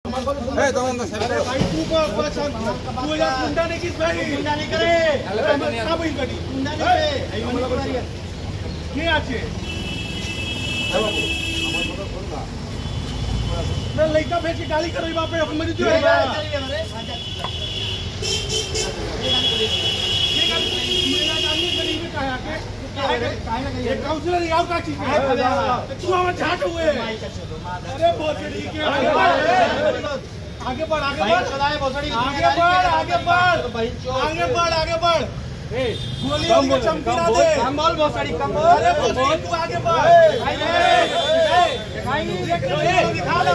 भाई तू को पहचान तू या गुंडा नहीं किस भाई गुंडा नहीं करे का भाई गाड़ी गुंडा नहीं करे के আছে मैं लड़का भेज के गाली करो वहां पे अपन मरी जो है ये गाली मेरा आदमी गरीब में कहा के ये काउंसलर याव का चीज है तू हमारे झाट हुए अरे भोसड़ी के आगे बढ़ आगे बढ़ गोलियों की चमकी ना दे हम बोल भोसड़ी कम बोल अरे भोसड़ी तू आगे बढ़ दिखा दो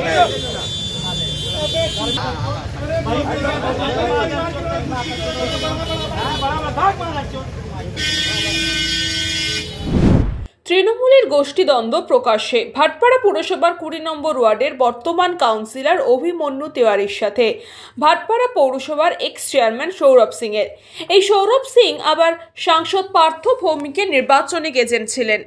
তৃণমূলের গোষ্ঠীদ্বন্দ্ব প্রকাশ্যে ভাটপাড়া পুরসভার 20 নম্বর ওয়ার্ডের বর্তমান কাউন্সিলর অভিমন্যু তেওয়ারির সাথে ভাটপাড়া পৌরসভার এক্স চেয়ারম্যান সৌরভ সিং এর। এই সৌরভ সিং আবার সাংসদ পার্থ ভৌমিকের নির্বাচনী এজেন্ট ছিলেন।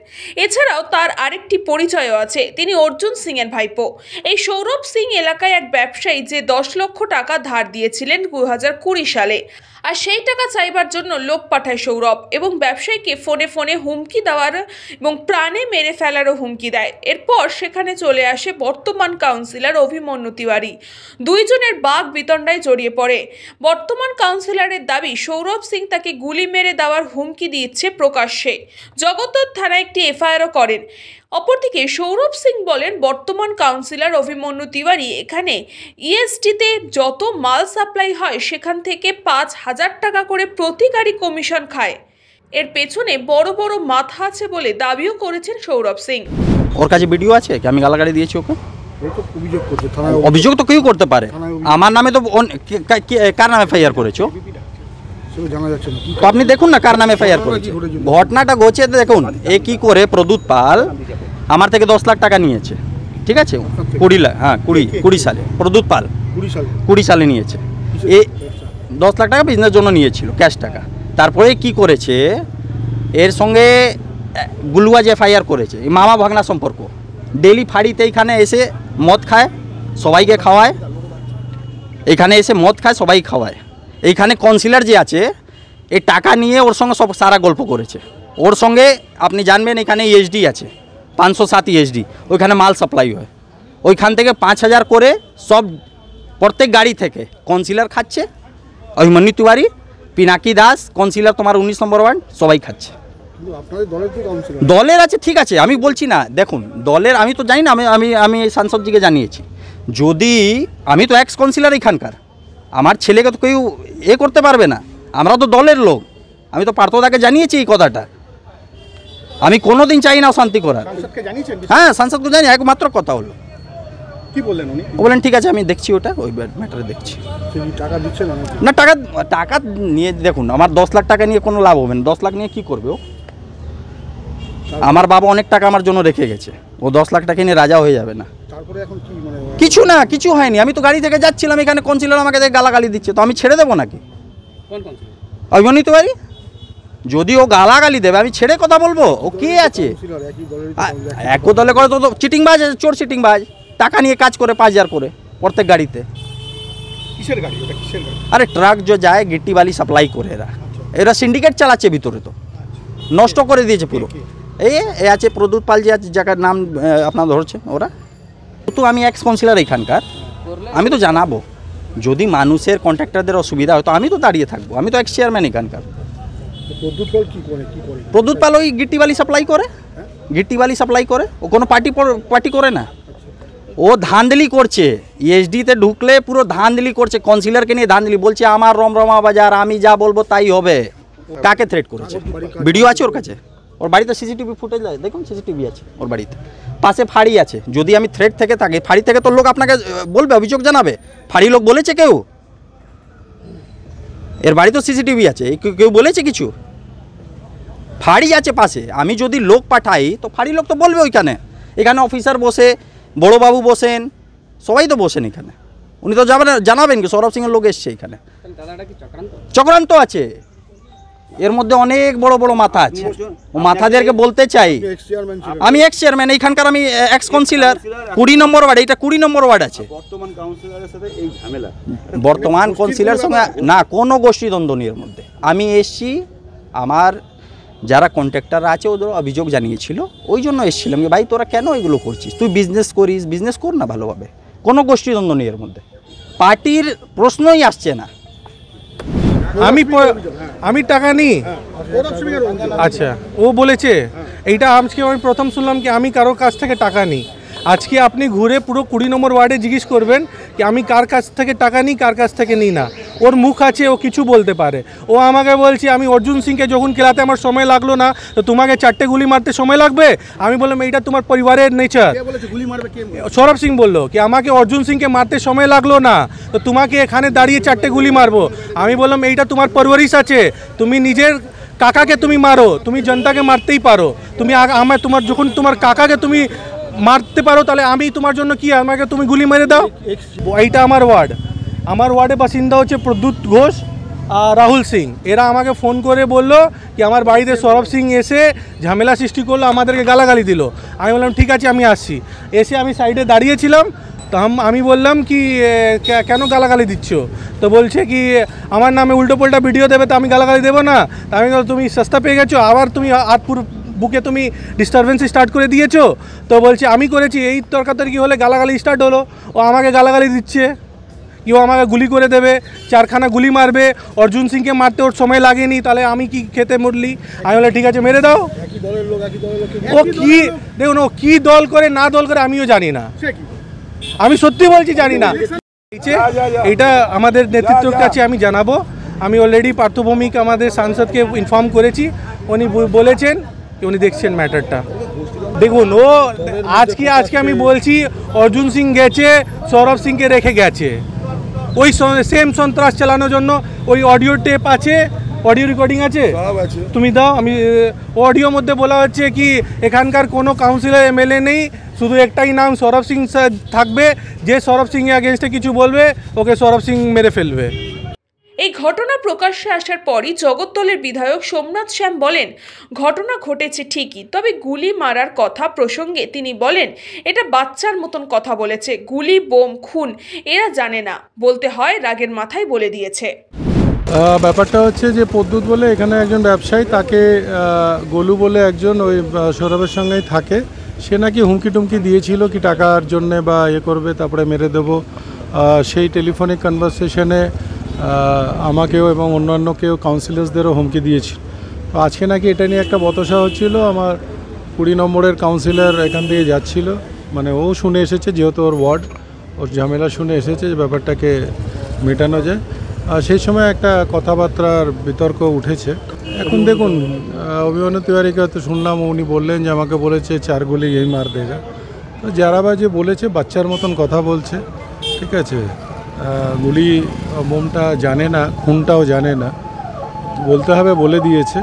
এছাড়াও তার আরেকটি পরিচয়ও আছে, তিনি অর্জুন সিং এর ভাইপো। এই সৌরভ সিং এলাকায় এক ব্যবসায়ী যে 10 লক্ষ টাকা ধার দিয়েছিলেন 2020 সালে, আর সেই টাকা চাইবার জন্য লোক পাঠায় সৌরভ এবং ব্যবসায়ীকে ফোনে ফোনে হুমকি দেওয়ার এবং প্রাণে মেরে ফেলারও হুমকি দেয়। এরপর সেখানে চলে আসে বর্তমান কাউন্সিলর অভিমন্যু তিওয়ারি। দুইজনের বাঘ বিতণ্ডায় জড়িয়ে পড়ে। বর্তমান কাউন্সিলরের দাবি সৌরভ সিং তাকে গুলি মেরে দেওয়ার হুমকি দিচ্ছে প্রকাশ্যে। জগদ্দল থানায় একটি এফআইআরও করেন। অপরদিকে সৌরভ সিং বলেন, বর্তমান কাউন্সিলর অভিমন্যু তিওয়ারি এখানে ইএসটিতে যত মাল সাপ্লাই হয় সেখান থেকে 5,000 টাকা করে প্রতি গাড়ি কমিশন খায়। এর পেছনে বড় বড় মাথা আছে বলে দাবিও করেছেন সৌরভ সিং। ওর কাছে ভিডিও আছে কি আমি গালাগালি দিয়েছি ওকে? অভিযোগ করছে থানায়। অভিযোগ তো কেউ করতে পারে, আমার নামে তো কার নামে এফআইআর করেছো জানা যাচ্ছে না। তো আপনি দেখুন না কার নামে এফআইআর করেছে। ঘটনাটা ঘটছে দেখুন, এ কি করে প্রদ্যুৎ পাল আমার থেকে 10 লাখ টাকা নিয়েছে, ঠিক আছে 20 সালে প্রদ্যুৎ পাল 20 সালে নিয়েছে। এ 10 লাখ টাকা বিজনেসের জন্য নিয়েছিল ক্যাশ টাকা। তারপরে কি করেছে, এর সঙ্গে গুলুয়া যে এফআইআর করেছে, এই মামা ভাগনা সম্পর্ক, ডেলি ফাড়িতে এইখানে এসে মদ খায়, সবাইকে খাওয়ায়, এখানে এসে মদ খায় সবাই খাওয়ায়। এইখানে কাউন্সিলর যে আছে এই টাকা নিয়ে ওর সঙ্গে সব সারা গল্প করেছে। ওর সঙ্গে আপনি জানবেন এখানে ইএসডি আছে 507 ইএসডি, ওইখানে মাল সাপ্লাই হয়, ওইখান থেকে 5,000 করে সব প্রত্যেক গাড়ি থেকে কাউন্সিলর খাচ্ছে। অভিমন্যু তিওয়ারি, পিনাকি দাস কাউন্সিলর তোমার 19 নম্বর ওয়ার্ড, সবাই খাচ্ছে। দলের আছে, ঠিক আছে আমি বলছি না, দেখুন দলের আমি তো জানি না, আমি সাংসদজিকে জানিয়েছি। যদি আমি তো এক্স কাউন্সিলর এখানকার, আমার ছেলেকে তো কেউ করতে পারবে না, আমরা তো দলের লোক। আমি তো পার্থদাকে জানিয়েছি এই কথাটা, আমি কোনোদিন চাই না অশান্তি করার। হ্যাঁ সাংসদকে জানি, একমাত্র কথা হলো কি বললেন উনি? বললেন ঠিক আছে আমি দেখছি, ওটা ওই ম্যাটারে দেখছি। টাকা দিচ্ছে না টাকা নিয়ে দেখুন, আমার 10 লাখ টাকা নিয়ে কোনো লাভ হবে না। 10 লাখ নিয়ে কি করবে ও? আমার বাবা অনেক টাকা আমার জন্য রেখে গেছে, ও 10 লাখ টাকা নিয়ে রাজা হয়ে যাবে না। তারপরে এখন কি মানে কিছু না, কিছু হয়নি। আমি তো গাড়ি থেকে যাচ্ছিলাম, এখানে কাউন্সিলর আমাকে গালাগালি দিচ্ছে, তো আমি ছেড়ে দেবো নাকি? অভিমন্যু তিওয়ারি যদি ও গালাগালি দেবে আমি ছেড়ে কথা বলবো? ও কে আছে? এক দলে করে তো চিটিংবাজ, চোর চিটিংবাজ, টাকা নিয়ে কাজ করে 5,000 করে প্রত্যেক গাড়িতে। কিসের গাড়ি ওটা? কিসের গাড়ি? আরে ট্রাক যে যায় গিট্টি বালি সাপ্লাই করে, এরা সিন্ডিকেট চালাচ্ছে ভিতরে, তো নষ্ট করে দিয়েছে পুরো। এই আছে প্রদ্যুৎ পাল যে আছে, যাকার নাম আপনার ধরছে ওরা। তো আমি এক্স কাউন্সিলর এখানকার, আমি তো জানাবো যদি মানুষের কন্ট্রাক্টরদের অসুবিধা হয় তো আমি তো দাঁড়িয়ে থাকবো। আমি তো এক্স চেয়ারম্যান এখানকার। প্রদ্যুৎ পাল কি করে? প্রদ্যুৎ পাল ওই গিট্টি বালি সাপ্লাই করে, গিট্টি বালি সাপ্লাই করে, ও কোনো পার্টি করে না, ও ধাঁধলি করছে। ইএসডিতে ঢুকলে পুরো ধাঁধলি করছে, কাউন্সিলরকে নিয়ে ধাঁধলি, বলছে আমার রমরমা বাজার, আমি যা বলবো তাই হবে। কাকে থ্রেট করেছে? ভিডিও আছে ওর কাছে, ওর বাড়িতে সিসিটিভি ফুটেজ আছে, দেখুন সিসিটিভি আছে ওর বাড়িতে, পাশে ফাঁড়ি আছে। যদি আমি থ্রেট থেকে থাকি, ফাঁড়ি থেকে তো লোক আপনাকে বলবে, অভিযোগ জানাবে। ফাঁড়ি লোক বলেছে কেউ? এর বাড়ি তো সিসিটিভি আছে, কেউ বলেছে কিছু? ফাঁড়ি আছে পাশে, আমি যদি লোক পাঠাই তো ফাঁড়ি লোক তো বলবে ওইখানে। এখানে অফিসার বসে, বড়োবাবু বসেন, সবাই তো বসেন এখানে, উনি তো জানাবেন কি সৌরভ সিংয়ের লোক এসছে এখানে। চক্রান্ত আছে, এর মধ্যে অনেক বড় বড় মাথা আছে, ও মাথাদেরকে বলতে চাই। এক্স চেয়ারম্যান ছিলেন। আমি এক্স চেয়ারম্যান, এইখানকার আমি এক্স কাউন্সিলর, 20 নম্বর ওয়ার্ড, এটা 20 নম্বর ওয়ার্ড আছে। বর্তমান কাউন্সিলরের সাথে এই ঝামেলা, বর্তমান কাউন্সিলর সঙ্গে না কোনো গোষ্ঠীদ্বন্দ্ব নেই এর মধ্যে। আমি এসছি, আমার যারা কন্ট্রাক্টররা আছে ওদের অভিযোগ জানিয়েছিল, ওই জন্য এসেছিলাম যে ভাই তোরা কেন এগুলো করছিস, তুই বিজনেস করিস, বিজনেস কর না ভালোভাবে। কোনো গোষ্ঠীদ্বন্দ্ব নেই এর মধ্যে, পার্টির প্রশ্নই আসছে না। আমি টাকা নিই। সৌরভ সিংয়ের অভিযোগ। আচ্ছা, ও বলেছে এইটা আজকে আমি প্রথম শুনলাম কি আমি কারোর কাছ থেকে টাকা নিই। আজকে আপনি ঘুরে পুরো 20 নম্বর ওয়ার্ডে জিজ্ঞেস করবেন কি আমি কার কাছ থেকে টাকা নিই, কার কাছ থেকে নিই না। ওর মুখ আছে, ও কিছু বলতে পারে। ও আমাকে বলছে আমি অর্জুন সিংকে যখন খেলাতে আমার সময় লাগলো না, তো তোমাকে 4টে গুলি মারতে সময় লাগবে। আমি বললাম এইটা তোমার পরিবারের নেচার। কে বলেছে গুলি মারবে, কে? সৌরভ সিং বললো কি আমাকে অর্জুন সিংকে মারতে সময় লাগলো না, তো তোমাকে এখানে দাঁড়িয়ে 4টে গুলি মারবো। আমি বললাম এইটা তোমার পরওয়ারিশ আছে, তুমি নিজের কাকাকে তুমি মারো, তুমি জনতাকে মারতেই পারো। তুমি আমার তোমার যখন তোমার কাকাকে তুমি মারতে পারো, তাহলে আমি তোমার জন্য কি, আমাকে তুমি গুলি মেরে দাও। এইটা আমার ওয়ার্ড, আমার ওয়ার্ডে বাসিন্দা হচ্ছে প্রদ্যুৎ ঘোষ আর রাহুল সিং। এরা আমাকে ফোন করে বললো কি আমার বাড়িতে সৌরভ সিং এসে ঝামেলা সৃষ্টি করলো, আমাদেরকে গালাগালি দিল। আমি বললাম ঠিক আছে আমি আসছি। এসে আমি সাইডে দাঁড়িয়েছিলাম, তো আমি বললাম কি কেন গালাগালি দিচ্ছ? তো বলছে কি আমার নামে উল্টো পাল্টা ভিডিও দেবে, তো আমি গালাগালি দেবো না। তো আমি বললাম তুমি সস্তা পেয়ে গেছো, আবার তুমি আতপুর বুকে তুমি ডিস্টারবেন্স স্টার্ট করে দিয়েছো। তো বলছে আমি করেছি। এই তর্কাতর্কি হলে গালাগালি স্টার্ট হলো, ও আমাকে গালাগালি দিচ্ছে, কেউ আমাকে গুলি করে দেবে, 4খানা গুলি মারবে। অর্জুন সিংকে মারতে ওর সময় লাগেনি, তাহলে আমি কি খেতে মরলি? আমি বলে ঠিক আছে মেরে দাও। একই দলের লোক, একই দলের লোক। ও কি দেখুন, ও কি দল করে না দল করে আমিও জানি না, সে কি? আমি সত্যি বলছি জানি না। এটা আমাদের নেতৃত্বের কাছে আমি জানাবো। আমি অলরেডি পার্থভৌমিক আমাদের সাংসদকে ইনফর্ম করেছি, উনি বলেছেন কি উনি দেখছেন ম্যাটারটা। দেখুন ও আজকে আমি বলছি অর্জুন সিং গেছে, সৌরভ সিংকে রেখে গেছে ওই সেম সন্ত্রাস চালানোর জন্য। ওই অডিও টেপ আছে, অডিও রেকর্ডিং আছে, তুমি দাও। আমি অডিওর মধ্যে বলা হচ্ছে কি এখানকার কোনো কাউন্সিলর এমএলএ নেই, শুধু একটাই নাম সৌরভ সিং থাকবে, যে সৌরভ সিং এর এগেনস্টে কিছু বলবে ওকে সৌরভ সিং মেরে ফেলবে। এই ঘটনা প্রকাশ্যে আসার পরই জগদ্দলের বিধায়ক সোমনাথ শ্যাম বলেন ঘটনা ঘটেছে ঠিকই, তবে গুলি মারার কথা প্রসঙ্গে তিনি বলেন এটা বাচ্চার মতন কথা বলেছে, গুলি বোম খুন এরা জানে না, বলতে হয় রাগের মাথায় বলে দিয়েছে। ব্যাপারটা হচ্ছে যে প্রদ্যুৎ বলে এখানে একজন ব্যবসায়ী, তাকে গোলু বলে একজন ওই সৌরভের সঙ্গেই থাকে, সে নাকি হুমকি টুমকি দিয়েছিল কি টাকার জন্যে বা ইয়ে করবে তারপরে মেরে দেবো। সেই টেলিফোনিক কনভারসেশনে আমাকেও এবং অন্যান্যকেও কাউন্সিলার্সদেরও হুমকি দিয়েছিল। তো আজকে নাকি এটা নিয়ে একটা বতসা হচ্ছিল। আমার 20 নম্বরের কাউন্সিলর এখান থেকে যাচ্ছিল, মানে ও শুনে এসেছে, যেহেতু ওর ওয়ার্ড, ওর ঝামেলা শুনে এসেছে যে ব্যাপারটাকে মেটানো যায়। সেই সময় একটা কথাবার্তার বিতর্ক উঠেছে। এখন দেখুন অভিমন্যু তিওয়ারিকে হয়তো শুনলাম উনি বললেন যে আমাকে বলেছে 4 গুলি এই মার দেগা। তো যারা বা যে বলেছে বাচ্চার মতন কথা বলছে, ঠিক আছে, গুলি বোমটা জানে না, খুনটাও জানে না, বলতে হবে বলে দিয়েছে।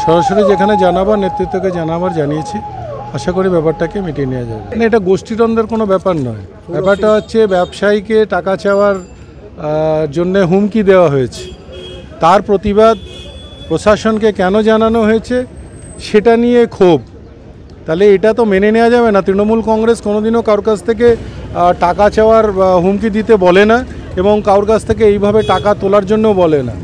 সরাসরি যেখানে জানাবার নেতৃত্বকে জানাবার জানিয়েছি, আশা করি ব্যাপারটাকে মিটিয়ে নেওয়া যাবে। এটা গোষ্ঠীদ্বন্দ্বের কোনো ব্যাপার নয়, ব্যাপারটা হচ্ছে ব্যবসায়ীকে টাকা চাওয়ার জন্যে হুমকি দেওয়া হয়েছে, তার প্রতিবাদ প্রশাসনকে কেন জানানো হয়েছে সেটা নিয়ে ক্ষোভ। তাহলে এটা তো মেনে নেওয়া যাবে না। তৃণমূল কংগ্রেস কোনোদিনও কারোর কাছ থেকে টাকা চাওয়ার হুমকি দিতে বলে না এবং কারোর কাছ থেকে এইভাবে টাকা তোলার জন্য বলে না।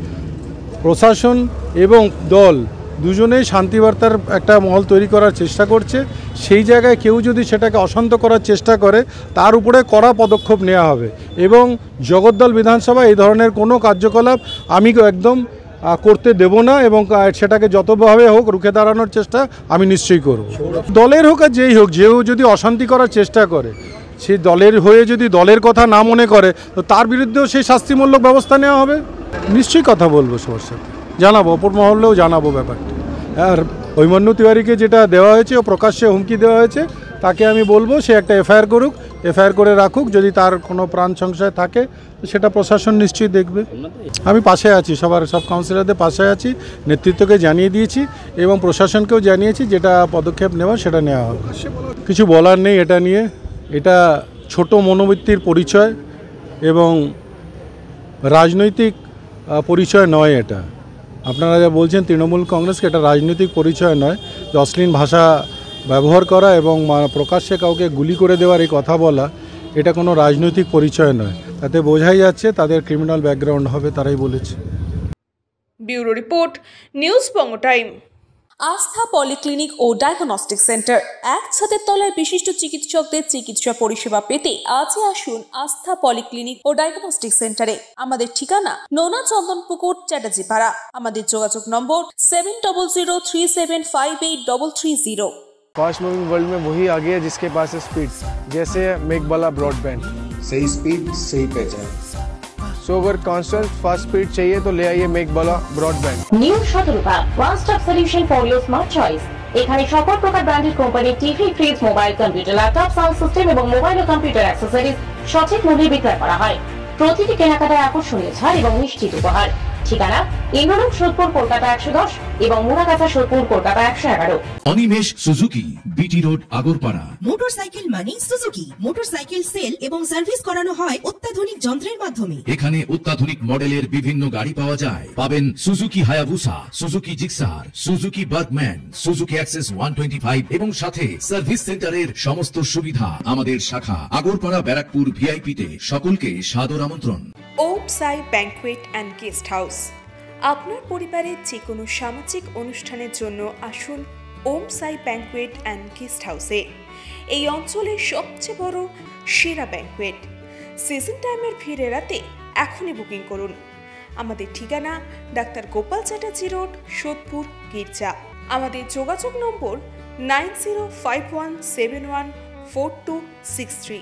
প্রশাসন এবং দল দুজনেই শান্তিবার্তার একটা মহল তৈরি করার চেষ্টা করছে। সেই জায়গায় কেউ যদি সেটাকে অশান্ত করার চেষ্টা করে তার উপরে কড়া পদক্ষেপ নেওয়া হবে এবং জগদ্দল বিধানসভা এই ধরনের কোনো কার্যকলাপ আমি একদম করতে দেব না এবং সেটাকে যতভাবে হোক রুখে দাঁড়ানোর চেষ্টা আমি নিশ্চয়ই করব। দলের হোক আর যেই হোক, যেও যদি অশান্তি করার চেষ্টা করে, সেই দলের হয়ে যদি দলের কথা না মনে করে, তো তার বিরুদ্ধেও সেই শাস্তিমূলক ব্যবস্থা নেওয়া হবে। নিশ্চয়ই কথা বলবো সবার সাথে, জানাবো, অপর মহলেও জানাবো ব্যাপারটা। আর অভিমন্যু তিওয়ারিকে যেটা দেওয়া হয়েছে, ও প্রকাশ্যে হুমকি দেওয়া হয়েছে, তাকে আমি বলবো সে একটা এফআইআর করুক, এফআইআর করে রাখুক। যদি তার কোনো প্রাণ সংশয় থাকে সেটা প্রশাসন নিশ্চয়ই দেখবে। আমি পাশে আছি, সব কাউন্সিলরদের পাশে আছি, নেতৃত্বকে জানিয়ে দিয়েছি এবং প্রশাসনকেও জানিয়েছি, যেটা পদক্ষেপ নেওয়া সেটা নেওয়া হবে। কিছু বলার নেই এটা নিয়ে, এটা ছোট মনোবৃত্তির পরিচয় এবং রাজনৈতিক পরিচয় নয় এটা। আপনারা যা বলছেন তৃণমূল কংগ্রেসকে, এটা রাজনৈতিক পরিচয় নয়। যে অশ্লীল ভাষা ব্যবহার করা এবং প্রকাশ্যে কাউকে গুলি করে দেওয়ার এই কথা বলা, এটা কোনো রাজনৈতিক পরিচয় নয়। তাতে বোঝাই যাচ্ছে তাদের ক্রিমিনাল ব্যাকগ্রাউন্ড হবে, তারাই বলেছে। ব্যুরো রিপোর্ট, নিউজ বঙ্গ টাইম। আস্থা পলিক্লিনিক ও ডায়াগনস্টিক সেন্টার, এক ছাদের তলায় বিশিষ্ট চিকিৎসকদের চিকিৎসা পরিষেবা পেতে আজই আসুন আস্থা পলিক্লিনিক ও ডায়াগনস্টিক সেন্টারে। আমাদের ঠিকানা নোনা চন্দনপুকুর, চ্যাটার্জিপাড়া। আমাদের যোগাযোগ নম্বর 7003758330। फास्ट मूविंग वर्ल्ड में वही आगे है जिसके पास है स्पीड, जैसे मेघबाला ब्रॉडबैंड। सही स्पीड सही पहचान। सो अगर कांस्टेंट फास्ट स्पीड चाहिए तो ले आइए Meghbala broadband. New Shatarupa one stop solution for your smart choice. এখানে সকল প্রকার ব্র্যান্ডেড কোম্পানির TV, fridge, mobile, computer, laptop, sound system এবং মোবাইল ও কম্পিউটার অ্যাক্সেসরিজ সঠিক মূল্যে বিক্রয় করা হয়। প্রতিটি কেনাকাটায় আকর্ষণীয় ছাড় এবং নিশ্চিত উপহার। ঠিকানা ইন্দ্রলোক, সোদপুর, কলকাতা 110 এবং Muragachha, Sodepur, Kolkata 111। Animesh Suzuki, BT road, Agarpara. Motorcycle মানে সুজুকি। মোটরসাইকেল সেল এবং সার্ভিস করানো হয় অত্যাধুনিক যন্ত্রের মাধ্যমে। এখানে অত্যাধুনিক মডেলের বিভিন্ন গাড়ি পাওয়া যায়। পাবেন Suzuki Hayabusa, Suzuki Gixxer, Suzuki Bergman, Suzuki access 125 এবং সাথে সার্ভিস সেন্টারের সমস্ত সুবিধা। আমাদের শাখা আগরপাড়া, ব্যারাকপুর ভিআইপি তে। সকলকে সাদর আমন্ত্রণ। ওম সাই ব্যাংকুয়েট অ্যান্ড গেস্ট হাউস। আপনার পরিবারের যে কোনো সামাজিক অনুষ্ঠানের জন্য আসুন ওম সাই ব্যাংকুয়েট অ্যান্ড গেস্ট হাউসে। এই অঞ্চলের সবচেয়ে বড় সেরা ব্যাংকুয়েট। সিজন টাইমের ভিড় এড়াতে এখনই বুকিং করুন। আমাদের ঠিকানা ডাক্তার গোপাল চ্যাটার্জি রোড, সোদপুর, গির্জা। আমাদের যোগাযোগ নম্বর 9051714263।